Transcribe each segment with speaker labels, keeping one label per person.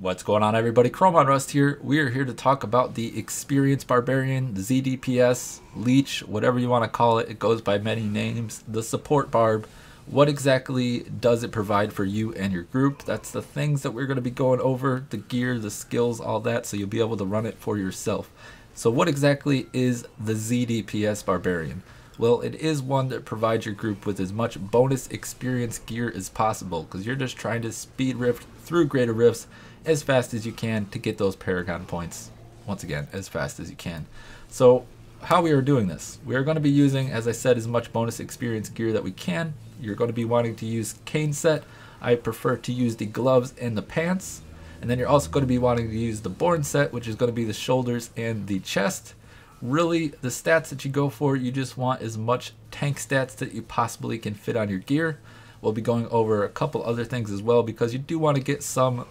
Speaker 1: What's going on, everybody? ChromeOnRust here. We are here to talk about the Experienced Barbarian, the ZDPS, Leech, whatever you want to call it. It goes by many names. The Support Barb. What exactly does it provide for you and your group? That's the things that we're going to be going over. The gear, the skills, all that, so you'll be able to run it for yourself. So what exactly is the ZDPS Barbarian? Well, it is one that provides your group with as much bonus experience gear as possible, because you're just trying to speed rift through greater rifts as fast as you can to get those Paragon points. Once again, as fast as you can. So how we are doing this, we are going to be using, as I said, as much bonus experience gear that we can. You're going to be wanting to use cane set. I prefer to use the gloves and the pants. And then you're also going to be wanting to use the born set, which is going to be the shoulders and the chest. Really, the stats that you go for, you just want as much tank stats that you possibly can fit on your gear. We'll be going over a couple other things as well, because you do want to get some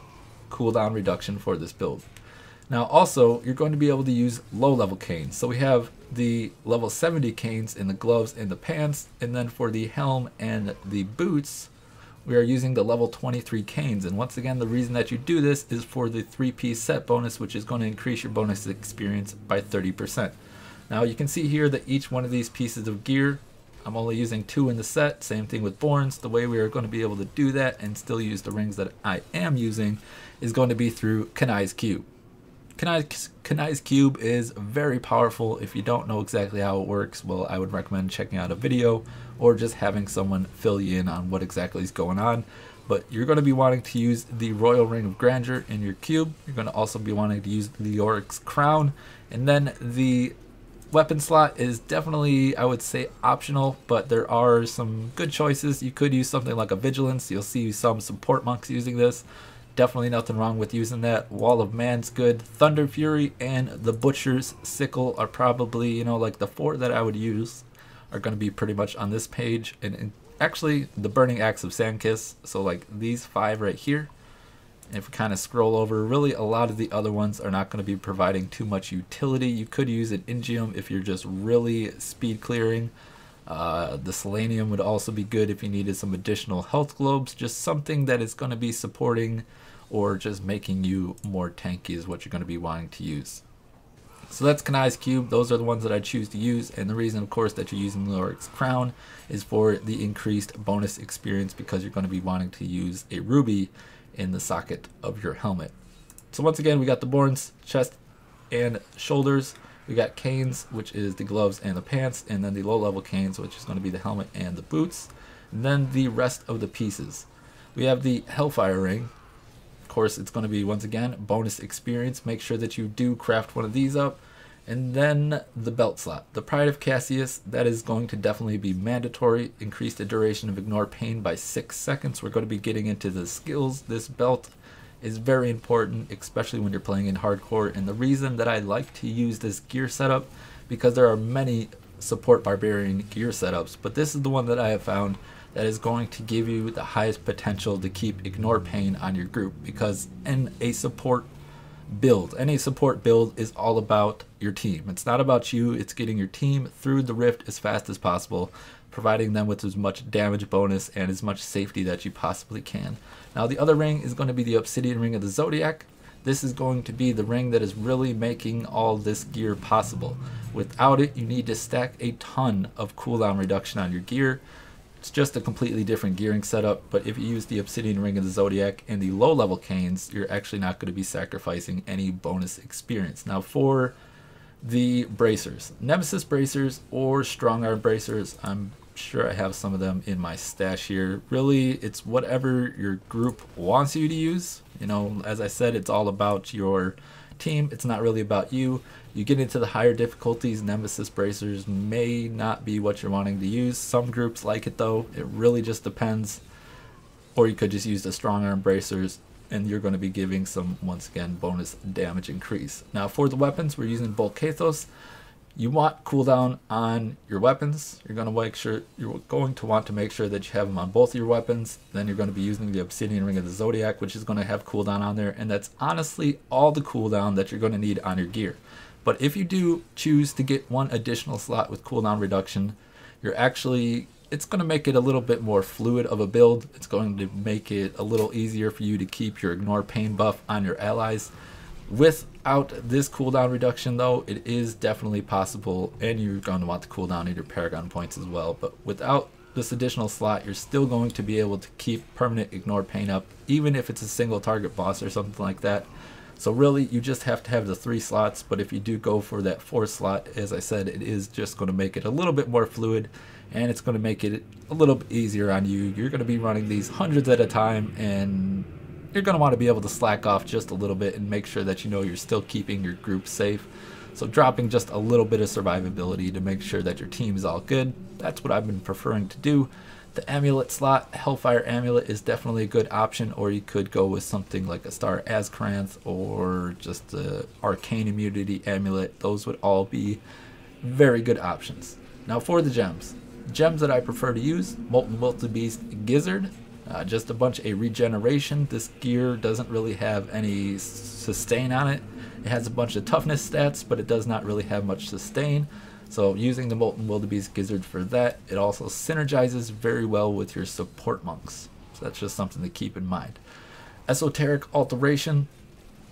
Speaker 1: cooldown reduction for this build. Now also, you're going to be able to use low level canes. So we have the level 70 canes in the gloves and the pants, and then for the helm and the boots, we are using the level 23 canes. And once again, the reason that you do this is for the 3-piece set bonus, which is going to increase your bonus experience by 30%. Now you can see here that each one of these pieces of gear, I'm only using 2 in the set. Same thing with Borns. The way we are going to be able to do that and still use the rings that I am using is going to be through Kanai's Cube. Kanai's Cube is very powerful. If you don't know exactly how it works, well, I would recommend checking out a video or just having someone fill you in on what exactly is going on. But you're going to be wanting to use the Royal Ring of Grandeur in your cube. You're going to also be wanting to use the Yorick's Crown. And then the weapon slot is definitely, I would say, optional, but there are some good choices. You could use something like a Vigilance. You'll see some support monks using this. Definitely nothing wrong with using that. Wall of Man's good. Thunder Fury and the Butcher's Sickle are probably, you know, like the 4 that I would use are going to be pretty much on this page. And actually, the Burning Axe of Sandkiss. So like these 5 right here. And if we kind of scroll over, really a lot of the other ones are not going to be providing too much utility. You could use an Ingium if you're just really speed clearing. The Selenium would also be good if you needed some additional health globes. Just something that is going to be supporting or just making you more tanky is what you're going to be wanting to use. So that's Kanai's Cube. Those are the ones that I choose to use. And the reason, of course, that you're using Loric's Crown is for the increased bonus experience, because you're going to be wanting to use a ruby in the socket of your helmet. So once again, we got the Borns, chest and shoulders. We got canes, which is the gloves and the pants, and then the low level canes, which is going to be the helmet and the boots. And then the rest of the pieces. We have the Hellfire Ring. Of course, it's going to be, once again, bonus experience. Make sure that you do craft one of these up. And then the belt slot. The Pride of Cassius, that is going to definitely be mandatory. Increase the duration of Ignore Pain by 6 seconds. We're going to be getting into the skills. This belt is very important, especially when you're playing in hardcore. And the reason that I like to use this gear setup, because there are many support barbarian gear setups, but this is the one that I have found that is going to give you the highest potential to keep Ignore Pain on your group. Because in a support build, any support build is all about your team. It's not about you, it's getting your team through the rift as fast as possible, providing them with as much damage bonus and as much safety that you possibly can. Now the other ring is going to be the Obsidian Ring of the Zodiac. This is going to be the ring that is really making all this gear possible. Without it, you need to stack a ton of cooldown reduction on your gear. It's just a completely different gearing setup, but if you use the Obsidian Ring of the Zodiac and the low level canes, you're actually not going to be sacrificing any bonus experience. Now for the bracers, Nemesis bracers or strong arm bracers, I'm sure I have some of them in my stash here. Really, it's whatever your group wants you to use. You know, as I said, it's all about your team. It's not really about you. You get into the higher difficulties, Nemesis bracers may not be what you're wanting to use. Some groups like it though. It really just depends. Or you could just use the strong arm bracers and you're going to be giving some, once again, bonus damage increase. Now for the weapons, we're using Bolt Kathos. You want cooldown on your weapons. You're going to want to make sure that you have them on both your weapons. Then you're going to be using the Obsidian Ring of the Zodiac, which is going to have cooldown on there, and that's honestly all the cooldown that you're going to need on your gear. But if you do choose to get one additional slot with cooldown reduction, you're actually it's going to make it a little bit more fluid of a build. It's going to make it a little easier for you to keep your Ignore Pain buff on your allies. Without this cooldown reduction though, it is definitely possible, and you're going to want to cool down your Paragon points as well, but without this additional slot, you're still going to be able to keep permanent Ignore Pain up, even if it's a single target boss or something like that. So really, you just have to have the 3 slots, but if you do go for that 4th slot, as I said, it is just going to make it a little bit more fluid, and it's going to make it a little bit easier on you. You're going to be running these hundreds at a time, and you're going to want to be able to slack off just a little bit and make sure that you know you're still keeping your group safe. So dropping just a little bit of survivability to make sure that your team is all good. That's what I've been preferring to do. The amulet slot, Hellfire Amulet, is definitely a good option, or you could go with something like a Star Azkaranth or just the Arcane Immunity Amulet. Those would all be very good options. Now for the gems. Gems that I prefer to use, Molten Wildebeest Gizzard. Just a bunch of regeneration. This gear doesn't really have any sustain on it. It has a bunch of toughness stats, but it does not really have much sustain. So using the Molten Wildebeest Gizzard for that, it also synergizes very well with your support monks. So that's just something to keep in mind. Esoteric Alteration.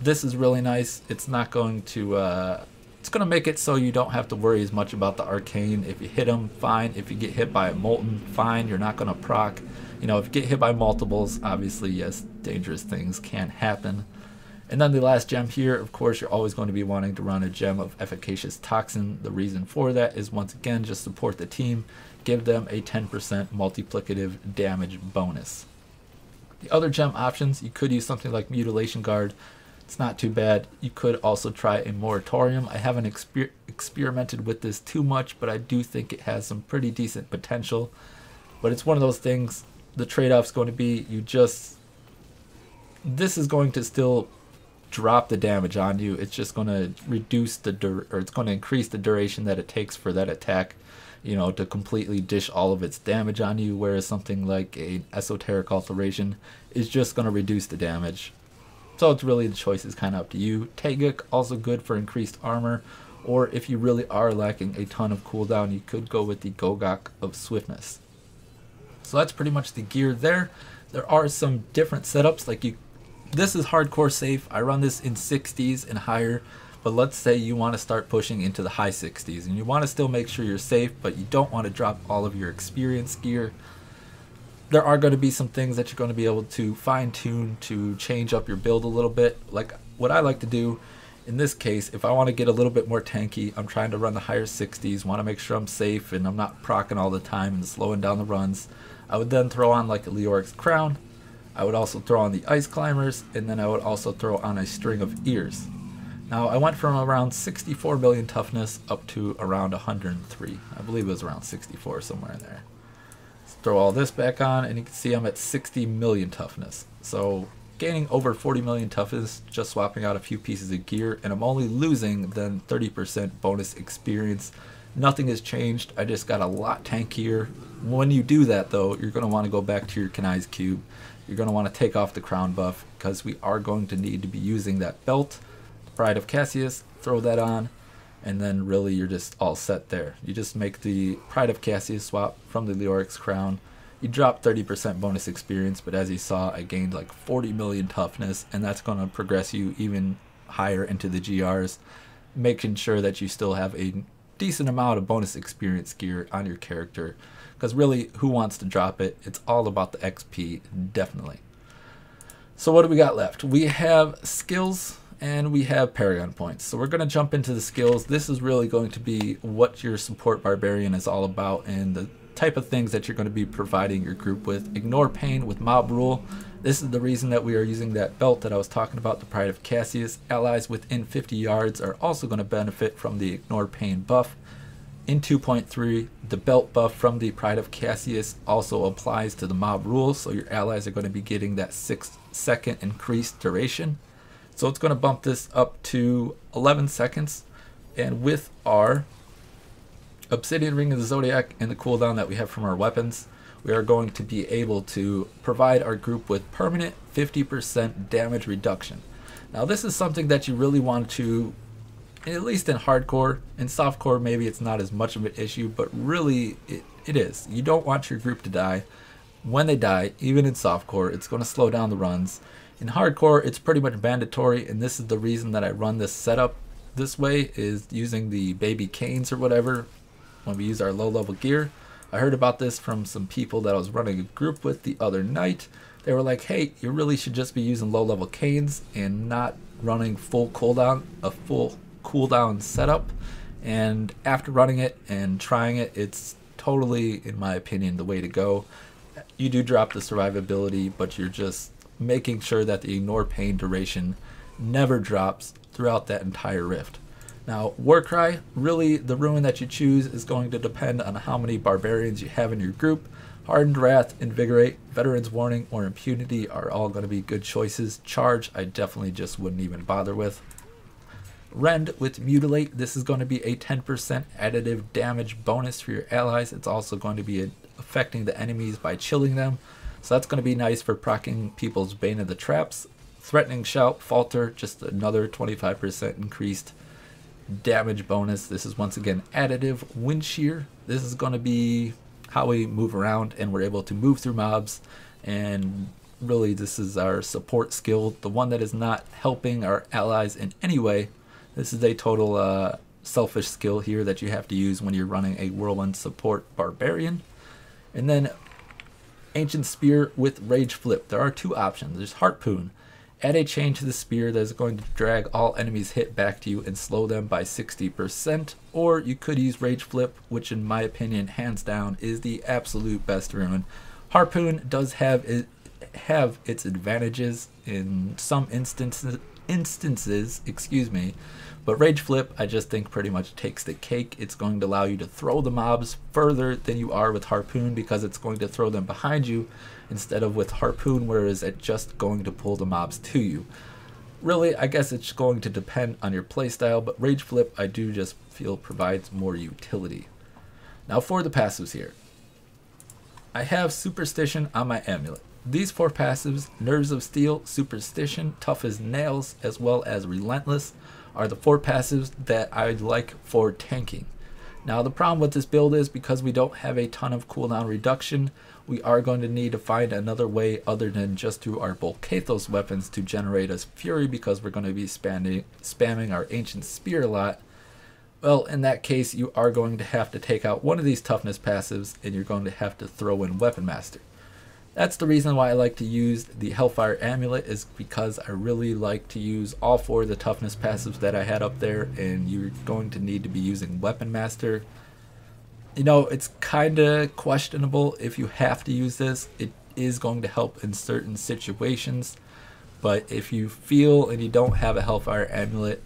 Speaker 1: This is really nice. It's not going to it's going to make it so you don't have to worry as much about the arcane. If you hit them, fine. If you get hit by a molten, fine. You're not going to proc. You know, if you get hit by multiples, obviously, yes, dangerous things can happen. And then the last gem here, of course, you're always going to be wanting to run a gem of Efficacious Toxin. The reason for that is, once again, just support the team. Give them a 10% multiplicative damage bonus. The other gem options, you could use something like Mutilation Guard. It's not too bad. You could also try a Moratorium. I haven't experimented with this too much, but I do think it has some pretty decent potential. But it's one of those things, the trade-off is going to be this is going to still drop the damage on you. It's just going to reduce it's going to increase the duration that it takes for that attack, you know, to completely dish all of its damage on you, whereas something like an Esoteric Alteration is just going to reduce the damage. So it's really, the choice is kind of up to you. Taeguk, also good for increased armor, or if you really are lacking a ton of cooldown, you could go with the Gogok of Swiftness. So that's pretty much the gear there. There are some different setups, like this is hardcore safe. I run this in 60s and higher, but let's say you want to start pushing into the high 60s and you want to still make sure you're safe, but you don't want to drop all of your experience gear. There are going to be some things that you're going to be able to fine-tune to change up your build a little bit. Like what I like to do in this case, if I want to get a little bit more tanky, I'm trying to run the higher 60s, want to make sure I'm safe and I'm not proccing all the time and slowing down the runs. I would then throw on like a Leoric's Crown. I would also throw on the Ice Climbers, and then I would also throw on a string of ears. Now I went from around 64 million toughness up to around 103. I believe it was around 64, somewhere in there. Let's throw all this back on, and you can see I'm at 60 million toughness. So gaining over 40 million toughness, just swapping out a few pieces of gear, and I'm only losing then 30% bonus experience. Nothing has changed. I just got a lot tankier. When you do that though, you're going to want to go back to your Kanai's Cube. You're going to want to take off the crown buff, because we are going to need to be using that belt, the Pride of Cassius. Throw that on, and then really you're just all set there. You just make the Pride of Cassius swap from the Leoric's Crown. You drop 30% bonus experience, but as you saw, I gained like 40 million toughness, and that's going to progress you even higher into the GRs, making sure that you still have a decent amount of bonus experience gear on your character. Because really, who wants to drop it? It's all about the XP, definitely. So what do we got left? We have skills and we have Paragon points. So we're going to jump into the skills. This is really going to be what your support Barbarian is all about, and the type of things that you're going to be providing your group with. Ignore Pain with Mob Rule. This is the reason that we are using that belt that I was talking about, the Pride of Cassius. Allies within 50 yards are also going to benefit from the Ignore Pain buff. In 2.3, the belt buff from the Pride of Cassius also applies to the Mob Rule, so your allies are going to be getting that 6-second increased duration. So it's going to bump this up to 11 seconds. And with our Obsidian Ring of the Zodiac and the cooldown that we have from our weapons, we are going to be able to provide our group with permanent 50% damage reduction. Now this is something that you really want to, at least in hardcore. In softcore maybe it's not as much of an issue, but really It is. You don't want your group to die. When they die, even in softcore, it's going to slow down the runs. In hardcore, it's pretty much mandatory, and this is the reason that I run this setup this way, is using the baby canes or whatever when we use our low level gear. I heard about this from some people that I was running a group with the other night. They were like, hey, you really should just be using low level canes and not running full cooldown, a full cooldown setup. And after running it and trying it, it's totally, in my opinion, the way to go. You do drop the survivability, but you're just making sure that the ignore pain duration never drops throughout that entire rift. Now, Warcry, really the ruin that you choose is going to depend on how many barbarians you have in your group. Hardened Wrath, Invigorate, Veteran's Warning, or Impunity are all going to be good choices. Charge, I definitely just wouldn't even bother with. Rend with Mutilate, this is going to be a 10% additive damage bonus for your allies. It's also going to be affecting the enemies by chilling them. So that's going to be nice for proccing people's Bane of the Traps. Threatening Shout, Falter, just another 25% increased damage bonus. This is once again additive. Wind Shear, this is going to be how we move around and we're able to move through mobs, and really this is our support skill, the one that is not helping our allies in any way. This is a total selfish skill here that you have to use when you're running a Whirlwind support Barbarian. And then Ancient Spear with Rage Flip. There are two options. There's Harpoon. Add a chain to the spear that is going to drag all enemies hit back to you and slow them by 60%. Or you could use Rage Flip, which in my opinion, hands down, is the absolute best ruin. Harpoon does have its advantages in some instances, but Rage Flip I just think pretty much takes the cake. It's going to allow you to throw the mobs further than you are with Harpoon, because it's going to throw them behind you instead of with Harpoon, whereas it's just going to pull the mobs to you. Really, I guess it's going to depend on your playstyle, but Rage Flip I do just feel provides more utility. Now for the passives here. I have Superstition on my amulet. These four passives, Nerves of Steel, Superstition, Tough as Nails, as well as Relentless, are the four passives that I'd like for tanking. Now the problem with this build is, because we don't have a ton of cooldown reduction, we are going to need to find another way other than just through our Bolkathos weapons to generate us Fury, because we're going to be spamming our Ancient Spear a lot. Well, in that case, you are going to have to take out one of these toughness passives, and you're going to have to throw in Weapon Master. That's the reason why I like to use the Hellfire Amulet, is because I really like to use all four of the toughness passives that I had up there, and you're going to need to be using Weapon Master. You know, it's kind of questionable if you have to use this. It is going to help in certain situations, but if you feel and you don't have a Hellfire Amulet,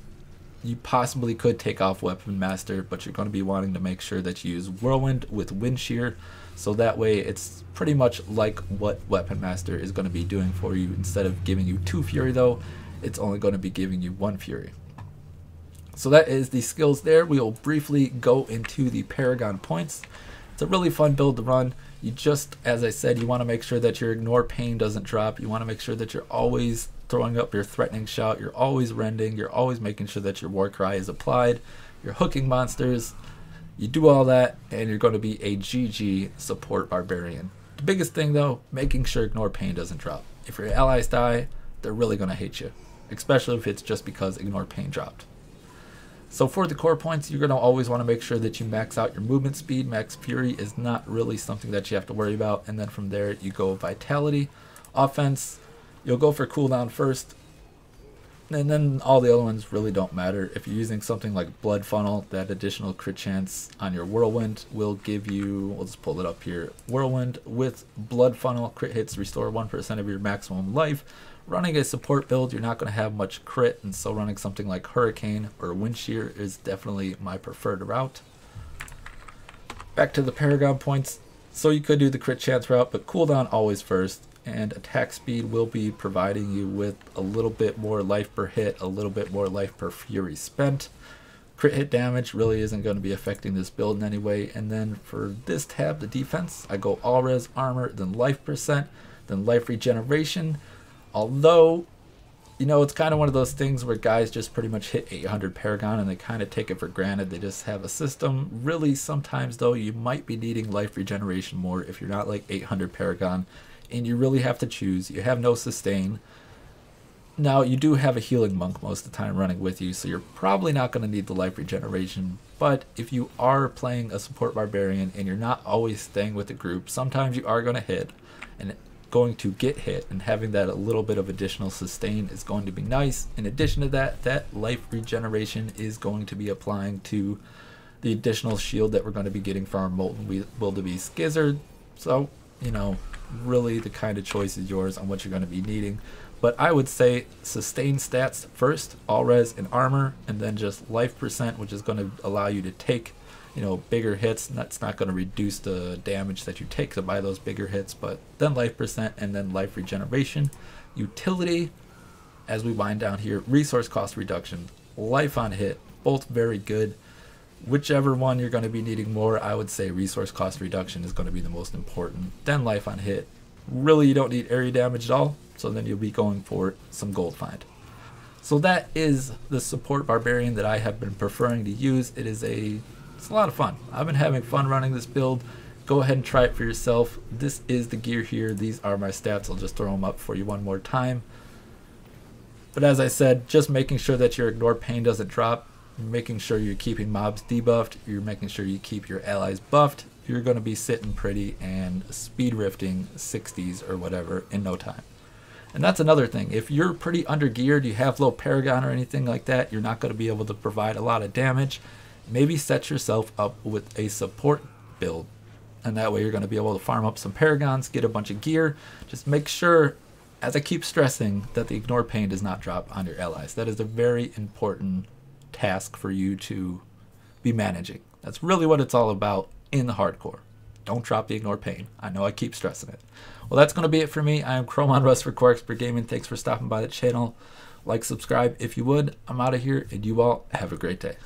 Speaker 1: you possibly could take off Weapon Master, but you're going to be wanting to make sure that you use Whirlwind with Wind Shear, so that way it's pretty much like what Weapon Master is going to be doing for you. Instead of giving you 2 Fury though, it's only going to be giving you 1 Fury. So that is the skills there. We will briefly go into the Paragon points. It's a really fun build to run. You just, as I said, you want to make sure that your Ignore Pain doesn't drop. You want to make sure that you're always throwing up your Threatening Shout, you're always rending, you're always making sure that your War Cry is applied, you're hooking monsters. You do all that and you're going to be a GG support Barbarian. The biggest thing though, making sure Ignore Pain doesn't drop. If your allies die, they're really going to hate you, especially if it's just because Ignore Pain dropped. So for the core points, you're going to always want to make sure that you max out your movement speed. Max Fury is not really something that you have to worry about. And then from there, you go Vitality. Offense, you'll go for cooldown first. And then all the other ones really don't matter. If you're using something like Blood Funnel, that additional crit chance on your Whirlwind will give you, we'll just pull it up here, Whirlwind with Blood Funnel, crit hits restore 1% of your maximum life. Running a support build, you're not going to have much crit, and so running something like Hurricane or Wind Shear is definitely my preferred route. Back to the Paragon points. So you could do the crit chance route, but cooldown always first. And attack speed will be providing you with a little bit more life per hit, a little bit more life per Fury spent. Crit hit damage really isn't going to be affecting this build in any way. And then for this tab, the defense, I go all res armor, then life percent, then life regeneration. Although You know, it's kind of one of those things where guys just pretty much hit 800 Paragon and they kind of take it for granted. They just have a system. Really, sometimes though, you might be needing life regeneration more if you're not like 800 Paragon and you really have to choose. You have no sustain. Now, you do have a healing monk most of the time running with you, so you're probably not going to need the life regeneration. But if you are playing a support barbarian and you're not always staying with the group, sometimes you are going to hit and going to get hit, and having that a little bit of additional sustain is going to be nice. In addition to that, that life regeneration is going to be applying to the additional shield that we're going to be getting from our Molten Wildebeest Gizzard. So, you know, really the kind of choice is yours on what you're going to be needing. But I would say sustain stats first, all res and armor, and then just life percent, which is going to allow you to take, you know, bigger hits. That's not going to reduce the damage that you take to buy those bigger hits, but then life percent and then life regeneration. Utility, as we wind down here, resource cost reduction, life on hit, both very good. Whichever one you're going to be needing more, I would say resource cost reduction is going to be the most important. Then life on hit. Really, you don't need area damage at all, so then you'll be going for some gold find. So that is the support barbarian that I have been preferring to use. It's a lot of fun. I've been having fun running this build. Go ahead and try it for yourself. This is the gear here. These are my stats. I'll just throw them up for you one more time. But as I said, just making sure that your ignore pain doesn't drop, making sure you're keeping mobs debuffed, you're making sure you keep your allies buffed, you're going to be sitting pretty and speed rifting 60s or whatever in no time. And that's another thing. If you're pretty under geared, you have low Paragon or anything like that, you're not going to be able to provide a lot of damage. Maybe set yourself up with a support build, and that way you're going to be able to farm up some Paragons, get a bunch of gear. Just make sure, as I keep stressing, that the ignore pain does not drop on your allies. That is a very important task for you to be managing. That's really what it's all about in the hardcore. Don't drop the ignore pain. I know I keep stressing it. Well, that's going to be it for me. I am ChromeOnRust for Core Expert Gaming. Thanks for stopping by the channel. Like, subscribe if you would. I'm out of here, and you all have a great day.